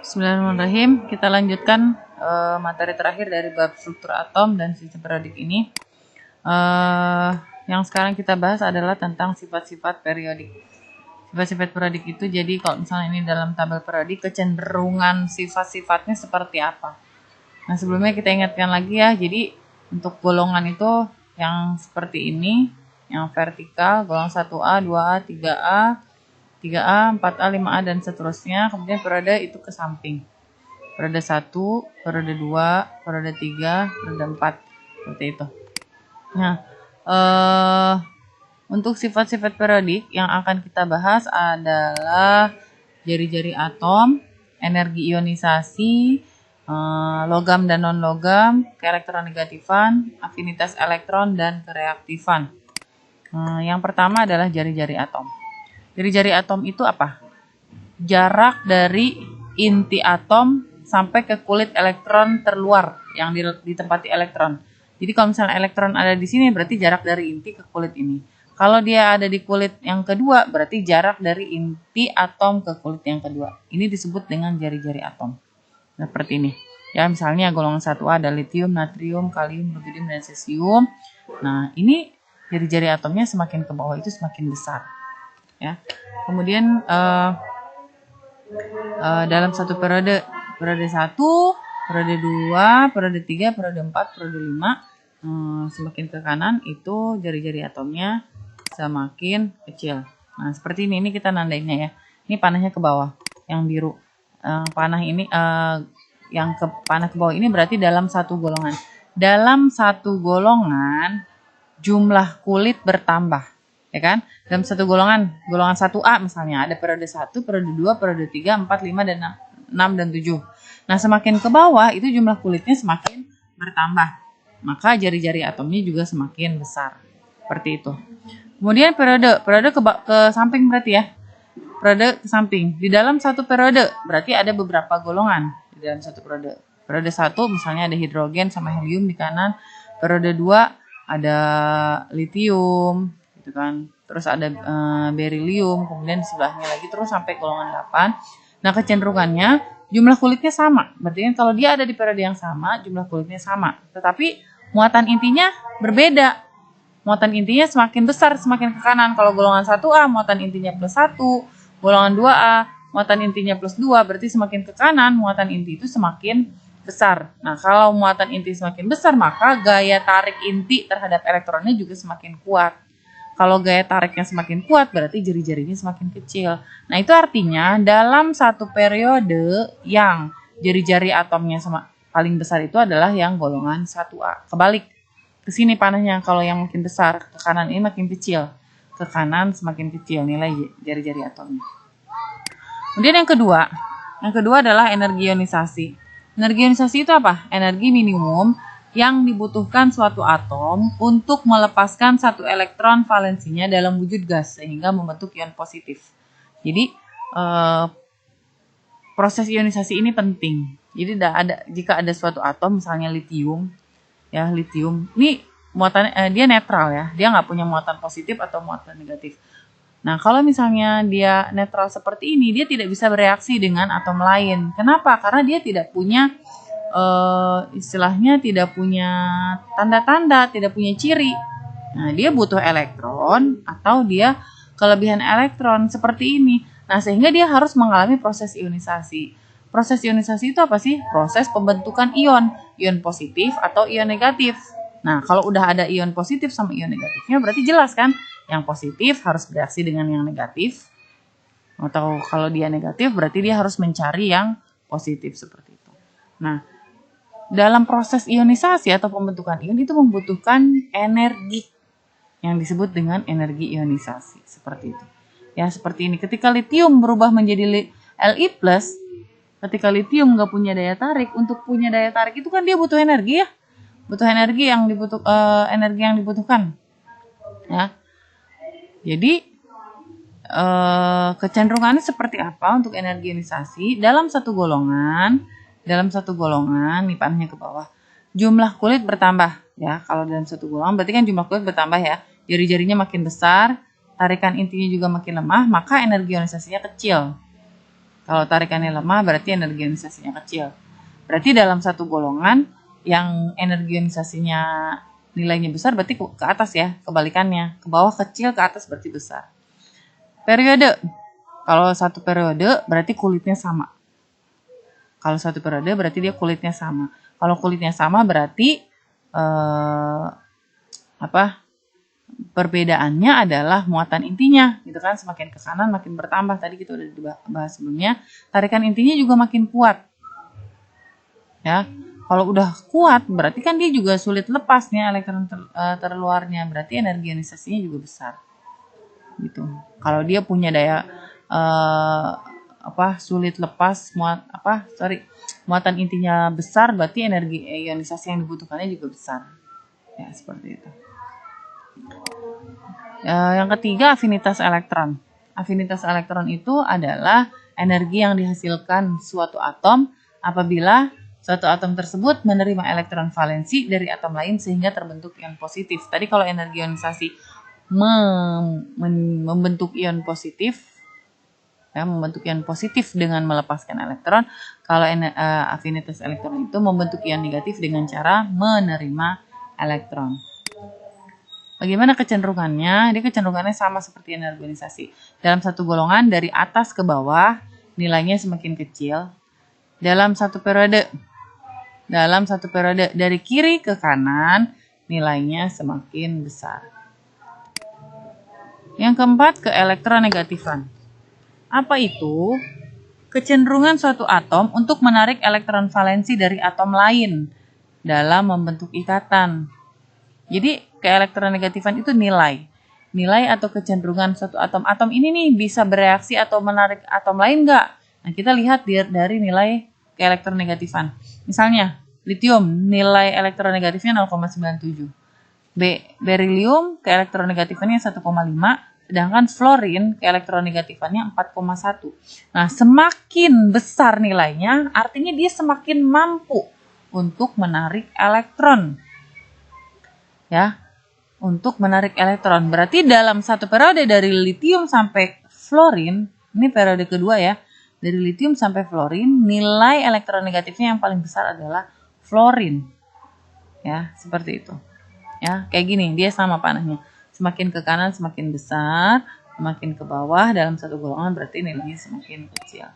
Bismillahirrahmanirrahim. Kita lanjutkan materi terakhir dari bab struktur atom dan sistem periodik ini. Yang sekarang kita bahas adalah tentang sifat-sifat periodik. Sifat-sifat periodik itu jadi kalau misalnya ini dalam tabel periodik, kecenderungan sifat-sifatnya seperti apa. Nah, sebelumnya kita ingatkan lagi ya. Jadi untuk golongan itu yang seperti ini, yang vertikal, golongan 1A, 2A, 3A, 3A, 4A, 5A, dan seterusnya. Kemudian periode itu ke samping. Periode 1, periode 2, periode 3, periode 4. Seperti itu. Nah, untuk sifat-sifat periodik yang akan kita bahas adalah jari-jari atom, energi ionisasi, logam dan non-logam, keelektronegatifan, afinitas elektron, dan kereaktifan. Yang pertama adalah jari-jari atom. Jari-jari atom itu apa? Jarak dari inti atom sampai ke kulit elektron terluar yang ditempati elektron. Jadi kalau misalnya elektron ada di sini berarti jarak dari inti ke kulit ini. Kalau dia ada di kulit yang kedua berarti jarak dari inti atom ke kulit yang kedua. Ini disebut dengan jari-jari atom. Seperti ini. Ya, misalnya golongan 1A ada litium, natrium, kalium, rubidium, dan cesium. Nah, ini jari-jari atomnya semakin ke bawah itu semakin besar. Ya. Kemudian dalam satu periode 1, periode 2, periode 3, periode 4, periode 5, semakin ke kanan itu jari-jari atomnya semakin kecil. Nah, seperti ini kita nandainnya ya. Ini panahnya ke bawah, yang biru. Panah ini panah ke bawah ini berarti dalam satu golongan. Dalam satu golongan jumlah kulit bertambah, ya kan? Dalam satu golongan 1A misalnya ada periode 1, periode 2, periode 3, 4, 5, dan 6 dan 7. Nah, semakin ke bawah itu jumlah kulitnya semakin bertambah. Maka jari-jari atomnya juga semakin besar. Seperti itu. Kemudian periode ke samping berarti ya. Periode ke samping. Di dalam satu periode berarti ada beberapa golongan di dalam satu periode. Periode 1 misalnya ada hidrogen sama helium di kanan. Periode 2 ada litium gitu kan. Terus ada berilium, kemudian di sebelahnya lagi terus sampai golongan 8. Nah, kecenderungannya jumlah kulitnya sama. Berarti kan kalau dia ada di periode yang sama, jumlah kulitnya sama. Tetapi muatan intinya berbeda. Muatan intinya semakin besar, semakin ke kanan. Kalau golongan 1A, muatan intinya plus 1. Golongan 2A, muatan intinya plus 2. Berarti semakin ke kanan, muatan inti itu semakin besar. Nah, kalau muatan inti semakin besar, maka gaya tarik inti terhadap elektronnya juga semakin kuat. Kalau gaya tariknya semakin kuat, berarti jari-jarinya semakin kecil. Nah, itu artinya dalam satu periode yang jari-jari atomnya paling besar itu adalah yang golongan 1A. Kebalik. Ke sini panahnya, kalau yang makin besar, ke kanan ini makin kecil. Ke kanan semakin kecil nilai jari-jari atomnya. Kemudian yang kedua adalah energi ionisasi. Energi ionisasi itu apa? Energi minimum yang dibutuhkan suatu atom untuk melepaskan satu elektron valensinya dalam wujud gas sehingga membentuk ion positif. Jadi proses ionisasi ini penting. Jadi jika ada suatu atom misalnya litium, ya litium ini muatan dia netral ya, dia nggak punya muatan positif atau muatan negatif. Nah, kalau misalnya dia netral seperti ini, dia tidak bisa bereaksi dengan atom lain. Kenapa? Karena dia tidak punya istilahnya tidak punya tanda-tanda, tidak punya ciri. Nah, dia butuh elektron atau dia kelebihan elektron seperti ini. Nah, sehingga dia harus mengalami proses ionisasi. Proses ionisasi itu apa sih? Proses pembentukan ion positif atau ion negatif. Nah, kalau udah ada ion positif sama ion negatifnya berarti jelas kan? Yang positif harus bereaksi dengan yang negatif. Atau kalau dia negatif berarti dia harus mencari yang positif seperti itu. Nah, dalam proses ionisasi atau pembentukan ion itu membutuhkan energi yang disebut dengan energi ionisasi seperti itu. Ya, seperti ini. Ketika litium berubah menjadi Li+, ketika litium nggak punya daya tarik, untuk punya daya tarik itu kan dia butuh energi ya. Butuh energi yang dibutuhkan. Ya. Jadi kecenderungannya seperti apa untuk energi ionisasi dalam satu golongan nih panahnya ke bawah. Jumlah kulit bertambah ya. Kalau dalam satu golongan berarti kan jumlah kulit bertambah ya. Jari-jarinya makin besar, tarikan intinya juga makin lemah, maka energi ionisasinya kecil. Kalau tarikannya lemah berarti energi ionisasinya kecil. Berarti dalam satu golongan yang energi ionisasinya nilainya besar berarti ke atas ya, kebalikannya. Ke bawah kecil, ke atas berarti besar. Periode. Kalau satu periode berarti kulitnya sama. Kalau satu periode berarti dia kulitnya sama. Kalau kulitnya sama berarti perbedaannya adalah muatan intinya, gitu kan? Semakin ke kanan makin bertambah. Tadi kita udah dibahas sebelumnya. Tarikan intinya juga makin kuat. Ya, kalau udah kuat berarti kan dia juga sulit lepasnya elektron terluarnya. Berarti energi ionisasinya juga besar. Gitu. Kalau dia punya daya sulit lepas muatan intinya besar, berarti energi ionisasi yang dibutuhkannya juga besar. Ya, seperti itu. Yang ketiga, afinitas elektron. Afinitas elektron itu adalah energi yang dihasilkan suatu atom apabila suatu atom tersebut menerima elektron valensi dari atom lain sehingga terbentuk ion positif. Tadi kalau energi ionisasi membentuk ion positif, ya, membentuk ion positif dengan melepaskan elektron. Kalau afinitas elektron itu membentuk ion negatif dengan cara menerima elektron. Bagaimana kecenderungannya? Dia kecenderungannya sama seperti energi ionisasi. Dalam satu golongan dari atas ke bawah nilainya semakin kecil. Dalam satu periode dari kiri ke kanan nilainya semakin besar. Yang keempat, keelektronegatifan. Apa itu? Kecenderungan suatu atom untuk menarik elektron valensi dari atom lain dalam membentuk ikatan. Jadi keelektronegatifan itu nilai atau kecenderungan suatu atom. Atom ini nih bisa bereaksi atau menarik atom lain nggak? Nah, kita lihat dari nilai keelektronegatifan. Misalnya litium nilai elektronegatifnya 0,97. Berilium keelektronegatifannya 1,5, sedangkan fluorin keelektronegatifannya 4,1. Nah, semakin besar nilainya, artinya dia semakin mampu untuk menarik elektron. Ya, untuk menarik elektron. Berarti dalam satu periode dari litium sampai fluorin, ini periode kedua ya, dari litium sampai fluorin, nilai elektronegatifnya yang paling besar adalah fluorin. Ya, seperti itu. Ya, kayak gini, dia sama panahnya. Semakin ke kanan semakin besar, semakin ke bawah dalam satu golongan berarti nilainya semakin kecil.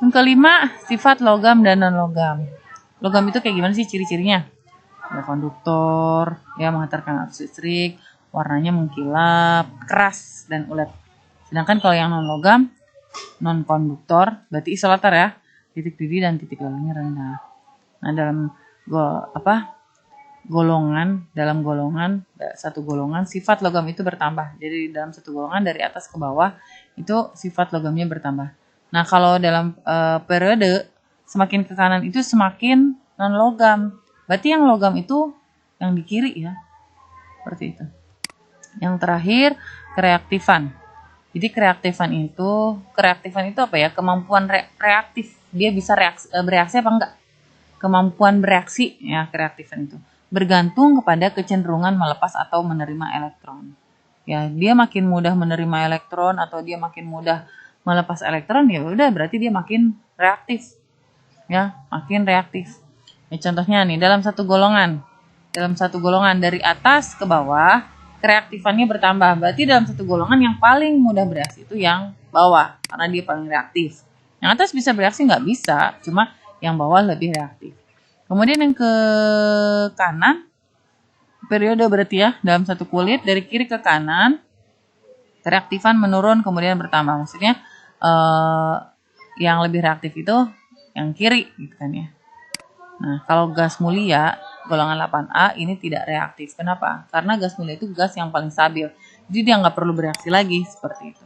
Yang kelima, sifat logam dan non-logam. Logam itu kayak gimana sih ciri-cirinya? Ya, konduktor, ya menghantarkan arus listrik, warnanya mengkilap, keras dan ulet. Sedangkan kalau yang non-logam, non-konduktor, berarti isolator ya, titik didih dan titik lelehnya rendah. Nah, dalam satu golongan sifat logam itu bertambah. Jadi dalam satu golongan dari atas ke bawah itu sifat logamnya bertambah. Nah, kalau dalam periode semakin ke kanan itu semakin non-logam. Berarti yang logam itu yang di kiri ya. Seperti itu. Yang terakhir, kereaktifan. Jadi kereaktifan itu apa ya? Kemampuan reaktif. Dia bisa bereaksi apa enggak? Kemampuan bereaksi ya, kereaktifan itu bergantung kepada kecenderungan melepas atau menerima elektron. Ya, dia makin mudah menerima elektron atau dia makin mudah melepas elektron, ya udah berarti dia makin reaktif. Ya, makin reaktif. Ya, contohnya nih, dalam satu golongan dari atas ke bawah, kereaktifannya bertambah. Berarti dalam satu golongan yang paling mudah bereaksi itu yang bawah, karena dia paling reaktif. Yang atas bisa bereaksi nggak bisa, cuma yang bawah lebih reaktif. Kemudian yang ke kanan, periode berarti ya, dalam satu kulit dari kiri ke kanan, kereaktifan menurun kemudian bertambah. Maksudnya yang lebih reaktif itu yang kiri gitu kan ya. Nah, kalau gas mulia golongan 8A ini tidak reaktif. Kenapa? Karena gas mulia itu gas yang paling stabil. Jadi dia nggak perlu bereaksi lagi seperti itu.